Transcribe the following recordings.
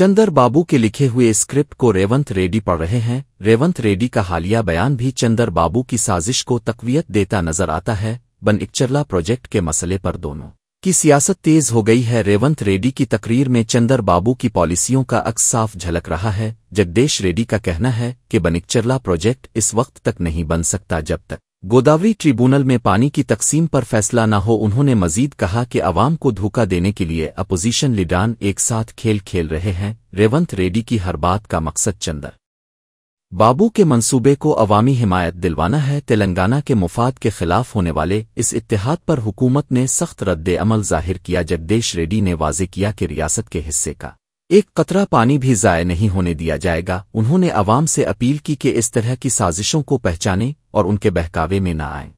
चंदर बाबू के लिखे हुए स्क्रिप्ट को रेवंत रेड्डी पढ़ रहे हैं। रेवंत रेड्डी का हालिया बयान भी चंदर बाबू की साजिश को तक़वियत देता नजर आता है। बनइकचरला प्रोजेक्ट के मसले पर दोनों की सियासत तेज हो गई है। रेवंत रेड्डी की तकरीर में चंदर बाबू की पॉलिसियों का अक्स साफ झलक रहा है। जगदेश रेड्डी का कहना है कि बनइकचरला प्रोजेक्ट इस वक्त तक नहीं बन सकता जब तक गोदावरी ट्रिब्यूनल में पानी की तकसीम पर फैसला न हो। उन्होंने मजीद कहा कि अवाम को धोखा देने के लिए अपोजिशन लीडरान एक साथ खेल खेल रहे हैं। रेवंत रेड्डी की हर बात का मकसद चंदर बाबू के मंसूबे को अवामी हिमायत दिलवाना है। तेलंगाना के मुफाद के खिलाफ होने वाले इस इत्तेहाद पर हुकूमत ने सख्त रद्द अमल जाहिर किया। जगदेश रेड्डी ने वाज़े किया कि रियासत के हिस्से का एक कतरा पानी भी ज़ाय नहीं होने दिया जाएगा। उन्होंने अवाम से अपील की कि इस तरह की साजिशों को पहचाने और उनके बहकावे में न आए।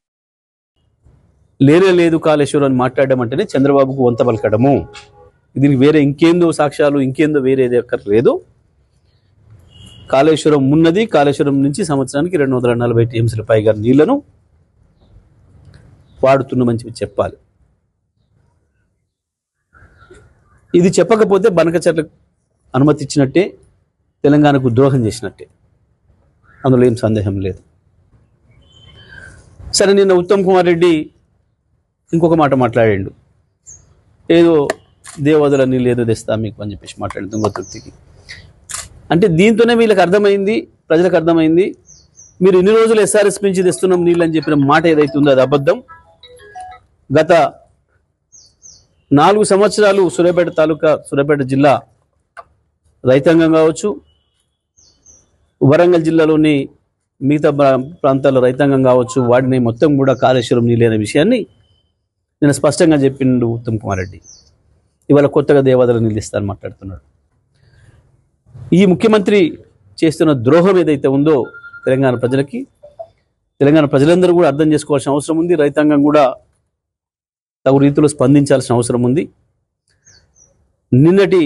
లేనే లేదు కాళేశ్వరం అని మాట్లాడమంటేనే చంద్రబాబుకు వంత పలకడము. దీనికి వేరే ఇంకేందో సాక్ష్యాలు ఇంకేందో వేరేది అక్కర్లేదు. కాళేశ్వరం ఉన్నది. కాళేశ్వరం నుంచి సంవత్సరానికి 240 టీఎంసీల పైగా నీళ్లను వాడుతున్నామని చెప్పాలి. ఇది చెప్పకపోతే బనకచర్లకు అనుమతి ఇచ్చినట్టే, తెలంగాణకు ద్రోహం చేసినట్టే. అందులో ఏం సందేహం లేదు. సరే, నిన్న ఉత్తమ్ కుమార్ రెడ్డి ఇంకొక మాట మాట్లాడాడు. ఏదో దేవదల నీళ్ళు ఏదో తెస్తా మీకు అని చెప్పేసి మాట్లాడింది తుంగతుర్తికి. అంటే దీంతోనే వీళ్ళకి అర్థమైంది, ప్రజలకు అర్థమైంది, మీరు ఇన్ని రోజులు ఎస్ఆర్ఎస్ నుంచి తెస్తున్నాం నీళ్ళు అని చెప్పిన మాట ఏదైతే ఉందో అది అబద్ధం. గత 4 సంవత్సరాలు సూర్యాపేట తాలూకా, సూర్యాపేట జిల్లా రైతాంగం కావచ్చు, వరంగల్ జిల్లాలోని మిగతా ప్రాంతాల రైతాంగం కావచ్చు, వాడిని మొత్తం కూడా కాళేశ్వరం నీళ్ళు అనే విషయాన్ని నేను స్పష్టంగా చెప్పిండు ఉత్తమ్ కుమార్ రెడ్డి. ఇవాళ కొత్తగా దేవాదాల నీళ్ళు ఇస్తారని మాట్లాడుతున్నాడు. ఈ ముఖ్యమంత్రి చేస్తున్న ద్రోహం ఏదైతే ఉందో తెలంగాణ ప్రజలకి, తెలంగాణ ప్రజలందరూ కూడా అర్థం చేసుకోవాల్సిన అవసరం ఉంది. రైతాంగం కూడా తగు రీతిలో స్పందించాల్సిన అవసరం ఉంది. నిన్నటి